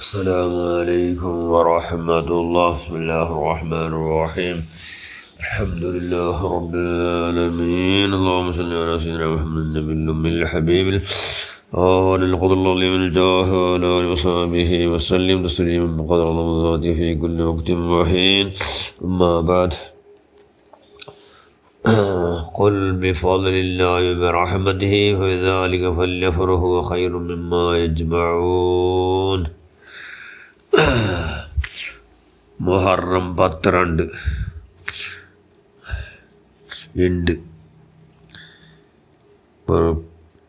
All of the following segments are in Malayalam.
السلام عليكم ورحمة الله. بسم الله الرحمن الرحيم. الحمد لله رب العالمين. اللهم صل على سيدنا محمد النبي الأمي الحبيب آل القدر العظيم الجاه وعلى آله وصحبه وسلم تسليما بقدر الله في كل وقت وحين. أما بعد، قل بفضل الله وبرحمته فبذلك فليفرحوا خير مما يجمعون. മുഹറം 12 ഉണ്ട്.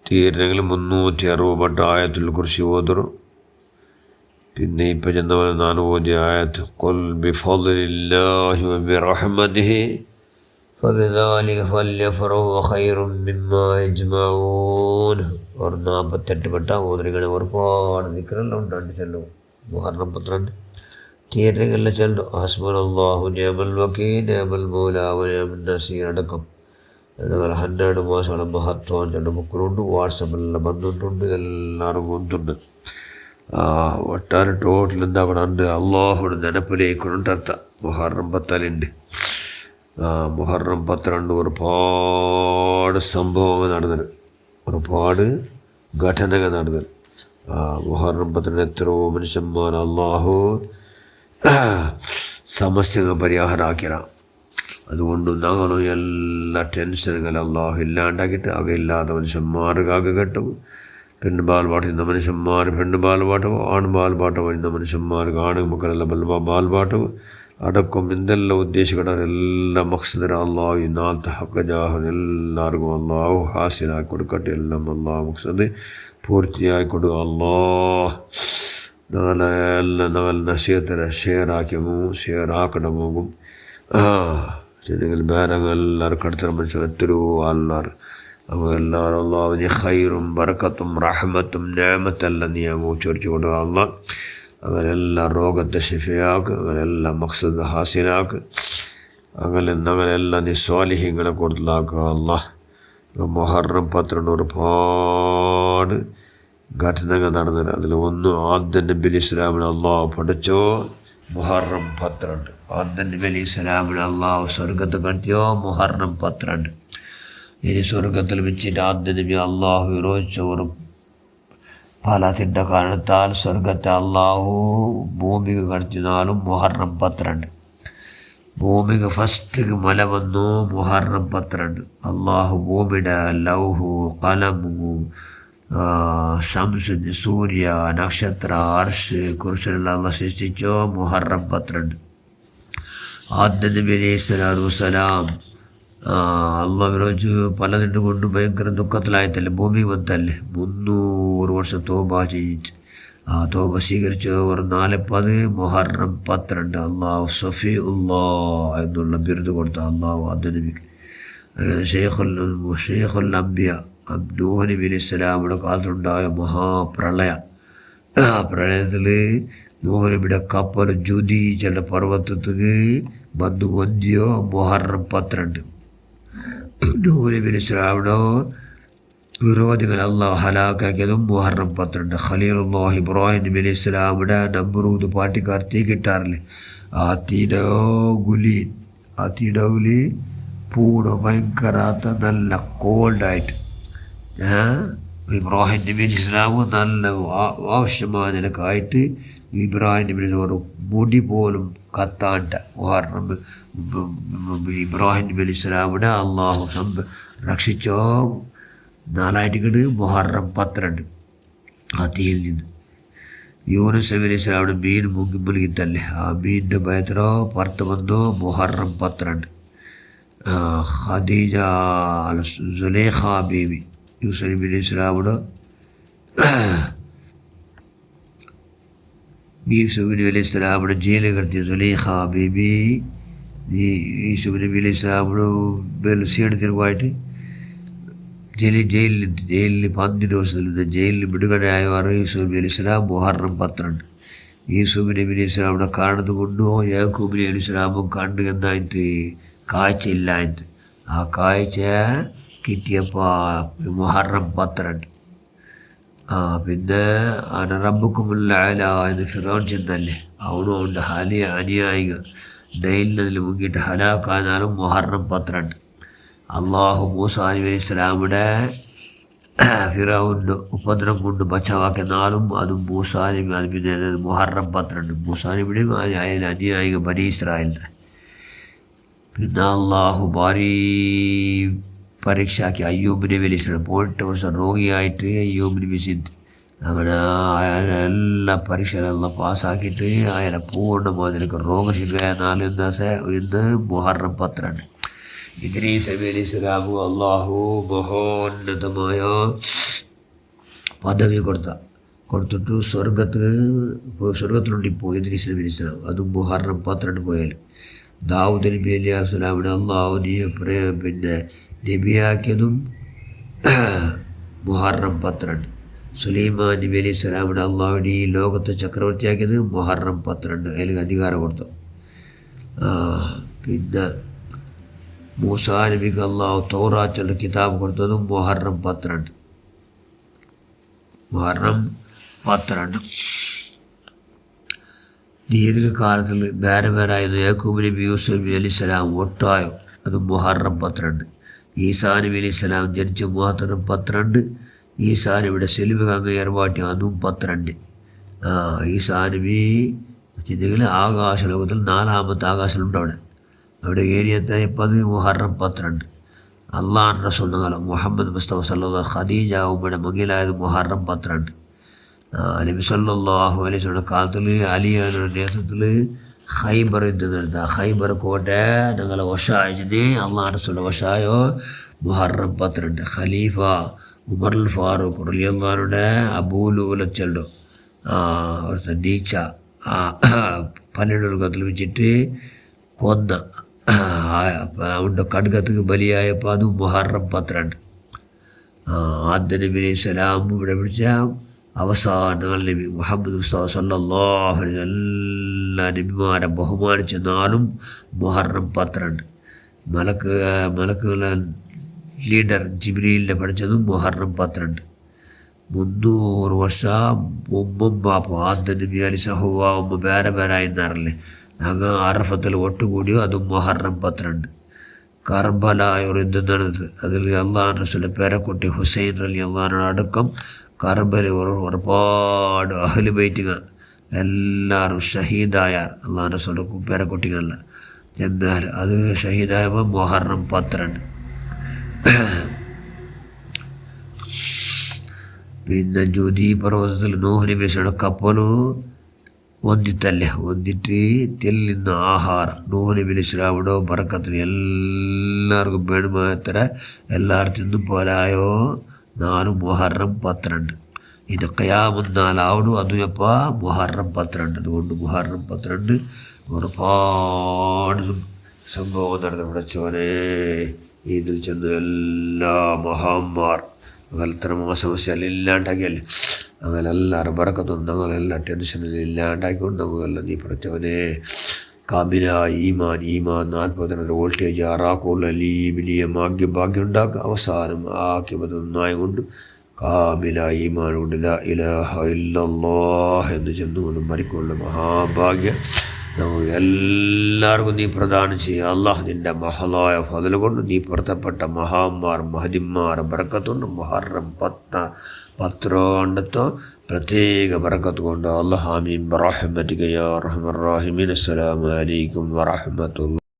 തീരണമെങ്കിൽ 360 ആയത്തുൽ കുർസി ഓതറും. പിന്നെ ഇപ്പം ചെന്ന പോലെ 4 ഓതിയ ആയത്ത് ഖുൽ ബിഫദ്ലില്ലാഹി വബിറഹ്മതിഹി ഫബിദാലിക ഫല്യഫറഹു ഖൈറും മിമ്മാ യജ്മഊൻ. 48 വട്ടം ഓതറികൾ ഒരുപാട് ദിക്റെല്ലാം ഉണ്ടാണ്ട് ചെല്ലും. മുഹറം 12 തീരങ്ങളിലെ ചെല്ലും. ഹസ്ബുനല്ലാഹു നിഅമൽ വകീൽ നിഅമൽ മൗലാ വ നിഅമൻ നസീർ അടക്കം 100 മാസമാണ് മഹത്വം. 2 ബുക്കുകളുണ്ട്, വാട്സപ്പിലെല്ലാം ബന്ധുണ്ട്, എല്ലാവരും ഒന്നുണ്ട്. ഒട്ടാറ് ടോട്ടൽ എന്താക്കണുണ്ട്, അള്ളാഹുടെ നനപ്പിലേക്കുണ്ടർത്ഥ. മുഹറം 12 മുഹറം 12 ഒരുപാട് സംഭവങ്ങൾ നടന്നത്, ഒരുപാട് ഘടനകൾ നടന്നത്. മുഹറം 12 എത്രയോ മനുഷ്യന്മാർ അള്ളാഹു സമസ്യകൾ പരിഹാരമാക്കിയതാണ്. അതുകൊണ്ട് ഞങ്ങളും എല്ലാ ടെൻഷനുകൾ അള്ളാഹു ഇല്ലാണ്ടാക്കിയിട്ട് അവയില്ലാത്ത മനുഷ്യന്മാർക്കാകെ കെട്ടും. പെണ്ണുപാൽപാട്ട് ഇന്ന മനുഷ്യന്മാർ പെണ്ണുപാൽപാട്ടവും ആൺപാൽപാട്ടവും ഇന്ന മനുഷ്യന്മാർക്ക് ആണ് മക്കളെല്ലാം ബാൽപാട്ടവും അടക്കം എന്തെല്ലാം ഉദ്ദേശിക്കണമെല്ലാം മക്സദര അള്ളാഹു ഇന്നാലത്തെ ഹക്കജാഹൻ എല്ലാവർക്കും അള്ളാഹു ഹാസിലാക്കി കൊടുക്കട്ടെ. എല്ലാം അള്ളാഹു മക്സദ് പൂർത്തിയാക്കി കൊടുക്കുക. അള്ളാഹ് നാളെ നസീഹത്തിനെ ഷെയറാക്കണമോകും. ജനങ്ങൾ ബേരങ്ങൾ എല്ലാവരും കടുത്ത മനുഷ്യർ എത്രയോ ആൾക്കാർ അവരെല്ലാവരും അള്ളാഹുവിന് ഖൈറും ബർക്കത്തും റഹ്മത്തും നിഅമത്തെല്ലാം നീ ചോദിച്ചു കൊടുക്കുക. അള്ളാഹ് അങ്ങനെല്ലാം രോഗത്തെ ഷിഫയാക്ക്, അങ്ങനെല്ലാം മക്സദ് ഹാസിലാക്ക്, അങ്ങനെല്ലാം നീ സ്വാലിഹ്യങ്ങളെ കൊടുത്തലാക്കുക. അള്ളാഹ് മുഹറം 12 ഒരുപാട് ഘടനകൾ നടന്നത്. അതിൽ ഒന്ന് ആദം നബി അലൈഹി സ്വലാമിനെ അള്ളാഹു പഠിച്ചോ മുഹറം 12. ആദം നബി അലൈഹി സ്വലാമിനെ അള്ളാഹു സ്വർഗത്ത് കടത്തിയോ മുഹറം 12. ഇനി സ്വർഗത്തിൽ വെച്ചിട്ട് ആദം നബി അള്ളാഹു വിരോധിച്ച ഒരു ഫലത്തിൻ്റെ കാരണത്താൽ സ്വർഗത്തെ അള്ളാഹു ഭൂമിക്ക് കടത്തിനാലും മുഹറം 12. ഭൂമിക്ക് ഫസ്റ്റ് മല വന്നു മുഹറം 12. അള്ളാഹു ഭൂമിയുടെ ലൗഹു കലമു ശംസ് സൂര്യ നക്ഷത്ര അർഷ് കുർസിയെല്ലാം അള്ളാഹ് സൃഷ്ടിച്ചോ മുഹറം 12. ആദം നബി അലൈഹി സ്വലാത്തു വസ്സലാം അള്ളാഹ് വിരോധിച്ച് പലതിൻ്റെ കൊണ്ട് ഭയങ്കര ദുഃഖത്തിലായിട്ടല്ലേ ഭൂമി വന്നല്ലേ. 300 വർഷം തോബ ചെയ്യിച്ച് ആ തോബ സ്വീകരിച്ച് ഒരു 410 മുഹറം 12 അള്ളാഹു സഫി ഉല്ലാഹ് എന്നുള്ള ബിരുദ് കൊടുത്ത അള്ളാഹു ആദം നബിക്ക്. ഷെയ്ഖുൽ അംബിയ നൂഹ് നബി അലൈഹി സ്വലാമിയുടെ കാലത്തുണ്ടായ മഹാപ്രളയം. ആ പ്രളയത്തിൽ നൂഹ് നബിയുടെ കപ്പൽ ജുദി ചില പർവ്വതത്തിക്ക് വന്നു കൊന്തിയോ മുഹറം 12. നൂഹ് നബി അലൈഹി സ്വലാമിയുടെ വിരോധികൾ അള്ളാഹു ഹലാക്കാക്കിയതും മുഹറം 12. ഖലീലുല്ലാഹ് ഇബ്രാഹിം നബി അലൈഹി സ്വലാമിയുടെ നമ്രൂദ് പാർട്ടിക്കാർ തീ കിട്ടാറില്ലേ, ആ തീടകുലി പൂട ഭയങ്കരാത്ത നല്ല കോൾഡായിട്ട് ഇബ്രാഹിം നബി അലൈഹി സ്വലാം നല്ല ആവശ്യമായ നിലക്കായിട്ട് ഇബ്രാഹിം നബി ഒരു മുടി പോലും കത്താണ്ട മുഹറം ഇബ്രാഹിം നബി അലൈഹി സ്വലാമിനെ അള്ളാഹു രക്ഷിച്ചോ നാലായിട്ട് മുഹറം 12. ആ തീയിൽ നിന്ന് യൂനുസ് നബി അലൈഹി സ്വലാമിൻ്റെ മീൻ മുങ്ങിത്തല്ലേ, ആ മീനിൻ്റെ ഭയത്തിനോ പുറത്ത് വന്നോ മുഹറം 12. ഖദീജ സുലൈഖ ബീവി യൂസുഫ് നബി അലൈഹി സ്വലാമിയുടെ യൂസുഫ് നബി അലൈഹി സ്വലാമിയുടെ ജയിലിൽ കിടത്തിയ സുലൈഖ ബീബി യൂസുഫ് നബി അലൈഹി സ്വലാമിയുടെ ക്ഷീണത്തിനുമായിട്ട് ജയിലിൽ 12 ദിവസത്തിൽ നിന്ന് ജയിലിൽ വിടുകടയായവർ യൂസുഫ് നബി അലൈഹി സ്വലാം മുഹറം 12. യൂസുഫ് നബി അലൈഹി സ്വലാമിയുടെ കാണുന്നത് കൊണ്ടോ യാക്കൂബ് നബി അലൈഹി സ്വലാമും കണ്ടു എന്നായിട്ട് കാഴ്ച ഇല്ലായിട്ട് ആ കാഴ്ച കിട്ടിയപ്പോൾ മുഹറം 12. പിന്നെ അന റബ്ബുക്കുമുൽ അഅ്ലാ എന്ന് ഫിറൗൻ ചെന്നല്ലേ, അവനും ഉണ്ട് അനുയായികൾ നൈലിൽ മുങ്ങിയിട്ട് ഹലാക്കാനാലും മുഹറം 12. അള്ളാഹു മൂസാ നബി അലൈഹി സ്വലാമിയുടെ ഫിറൗൻ്റെ ഉപദ്രവം കൊണ്ട് ബച്ചാവാക്കിയ നാളും അതും മൂസാ നബി, പിന്നെ മുഹറം 12. മൂസാ നബിയുടെയും അതിൽ അനുയായികൾ ബനി ഇസ്രായേലിൻ്റെ. പിന്നെ അള്ളാഹു ഭാരീ പരീക്ഷയാക്കി അയ്യൂബ് നബി അലൈഹി സ്വലാം 18 വർഷം രോഗിയായിട്ട് അയ്യൂബ് നബി അങ്ങനെ എല്ലാ പരീക്ഷയിലെല്ലാം പാസ്സാക്കിയിട്ട് അയാളെ പൂർണ്ണമാതിരിക്ക് രോഗശിഫയായ 4 ദിവസം ഇന്ന് മുഹറം 12. ഇദ്രീസ് നബി അലൈഹി സ്വലാമു അള്ളാഹു മഹോന്നതമായ പദവി കൊടുത്തിട്ട് സ്വർഗത്തിലുണ്ടി പോയി ഇദ്രീസ് നബി അലൈഹി സ്വലാം, അതും മുഹറം 12 പോയാൽ. ദാവൂദ് നബി അലൈഹി സ്വലാമിനെ അള്ളാഹു പിന്നെ നബിയാക്കിയതും മുഹറം 12. സുലൈമാൻ നബി അലൈഹി സ്വലാമിനെ അള്ളാഹുവിന് ഈ ലോകത്ത് ചക്രവർത്തിയാക്കിയത് മുഹറം 12, അതിൽ അധികാരം കൊടുത്തു. പിന്നെ മൂസാ നബിക്ക് അള്ളാഹു തൗറാത്തുള്ള കിതാബ് കൊടുത്തതും മുഹറം 12. മുഹറം 12 ദീർഘകാലത്തിൽ വേറെ യാക്കൂബ് നബി യൂസുഫ് നബി അലൈഹി സ്വലാം ഒട്ടായോ, അത് മുഹറം 12. ഈസാ നബി അലൈഹി സ്വലാം ജനിച്ച മുഹറം 12. ഈസാ നബിയുടെ സെലിബ് ഏർപാട്ടി അതും 12. ഈസാ നബി ചിന്തിക്കൽ ആകാശലോകത്തിൽ 4ാമത്തെ ആകാശമുണ്ട്, അവിടെ ഏരിയത്തായപ്പോൾ അത് മുഹറം 12. അള്ളാഹ് റസൂൽ മുഹമ്മദ് മുസ്തഫ സല്ലല്ലാഹു ഖദീജ ഉമ്മയുടെ മകയിലായത് മുഹറം 12. നബി സല്ലല്ലാഹു അലൈഹി വസല്ലം കാലത്തിൽ അലിയുടെ നേതൃത്വത്തിൽ ഖൈബർ നടത്ത ഖൈബർ കോട്ടെ ഞങ്ങളെ വശായിച്ചിട്ട് അള്ളാഹ് റസൂൽ വശായോ മുഹറം 12. ഖലീഫ ഉമറുൽ ഫാറൂഖ് റളിയല്ലാഹുവിന്റെ അബൂലുലച്ചല്ലോ നീച്ച പലയിട കത്തിൽ വെച്ചിട്ട് കൊന്ന അവൻ്റെ കടുകത്തേക്ക് ബലിയായപ്പോൾ അത് മുഹറം 12. ആദ്യ നബി അലൈഹി സ്വലാം ഇവിടെ പിടിച്ച അവസാന നബി മുഹമ്മദ് മുസ്തഫ സല്ലല്ലാഹു അലൈഹി വസല്ലം എല്ലാ നബിമാരെ ബഹുമാനിച്ച നാളും മുഹറം 12. മലക്കുകളെ ലീഡർ ജിബ്രീലിനെ പഠിച്ചതും മുഹറം 12. 300 വർഷം ഉമ്മും ബാപ്പും ആദ്യ നബി അലൈഹി ഹവ്വ ഉമ്മ വേറെ ആയിരുന്നാറല്ലേ, ഞങ്ങൾ അറഫത്തിൽ ഒട്ടുകൂടിയോ, അതും മുഹറം 12. കർബല ഒരു യുദ്ധം നടന്നത്, അതിൽ അള്ളാഹു റസൂലിന്റെ പേരക്കുട്ടി ഹുസൈൻ റളിയല്ലാഹു അടക്കം കർബല ഒരുപാട് അഹ്ലു ബൈത്തുകൾ എല്ലാവരും ഷഹീദായ അള്ളാഹു റസൂലിന്റെ പേരക്കുട്ടികളല്ല ചെന്നാൽ അത് ഷഹീദായപ്പോൾ മുഹറം 12. പിന്നെ ജ്യോതി പർവ്വതത്തിൽ നൂഹ് നബി അലൈഹി കപ്പല് ഒന്നിട്ട് തെല്ലുന്ന ആഹാരം നൂഹ് നബി അലൈഹി സ്വലാമിയുടെ ബർക്കത്തിന് എല്ലാവർക്കും വേണമാത്ര എല്ലാവരും തിന്നു പോലായോ 4 മുഹറം 12. ഇനി ഖിയാമത്ത് നാളാവണം, അതുമപ്പോൾ മുഹറം 12. അതുകൊണ്ട് മുഹറം 12 ഒരുപാട് സംഭവം നടന്നു. വിടച്ചോനെ ഇതിൽ ചെന്ന് എല്ലാ മഹാന്മാർ അങ്ങനത്തെ മോശമശാല ഇല്ലാണ്ടാക്കിയല്ലേ, അങ്ങനെ എല്ലാവരും ബറക്കത്തുണ്ട്, അങ്ങനെല്ലാം ടെൻഷനിൽ ഇല്ലാണ്ടാക്കിക്കൊണ്ട് നമുക്കെല്ലാം നീ പ്രത്യേകനെ കാമില ഈമാൻ 40 വോൾട്ടേജ് ആറാക്കുള്ള വലിയ ഭാഗ്യം ഉണ്ടാക്കുക. അവസാനം ആക്കിയപ്പോൾ നന്നായി കൊണ്ട് കാമില ഈമാൻ കൊണ്ട് ലാ ഇലാഹ ഇല്ലല്ലാഹ് എന്ന് ചെന്നുകൊണ്ട് മരിക്കുള്ള മഹാഭാഗ്യം നമുക്ക് എല്ലാവർക്കും നീ പ്രദാനം ചെയ്യുക. അള്ളാഹ് നിൻ്റെ മഹലായ ഫضل കൊണ്ട് നീ പുറത്തപ്പെട്ട മഹാന്മാർ മഹദിമാർ ബർക്കത്തുണ്ട്. മുഹറം 12 പ്രത്യേക ബർക്കത്ത് കൊണ്ട് അല്ലാഹ് ആമീൻ ബിറഹ്മതിക യാ അർഹമർ റഹീമീൻ. അസ്സലാമു അലൈക്കും വറഹ്മത്തുള്ളാഹി.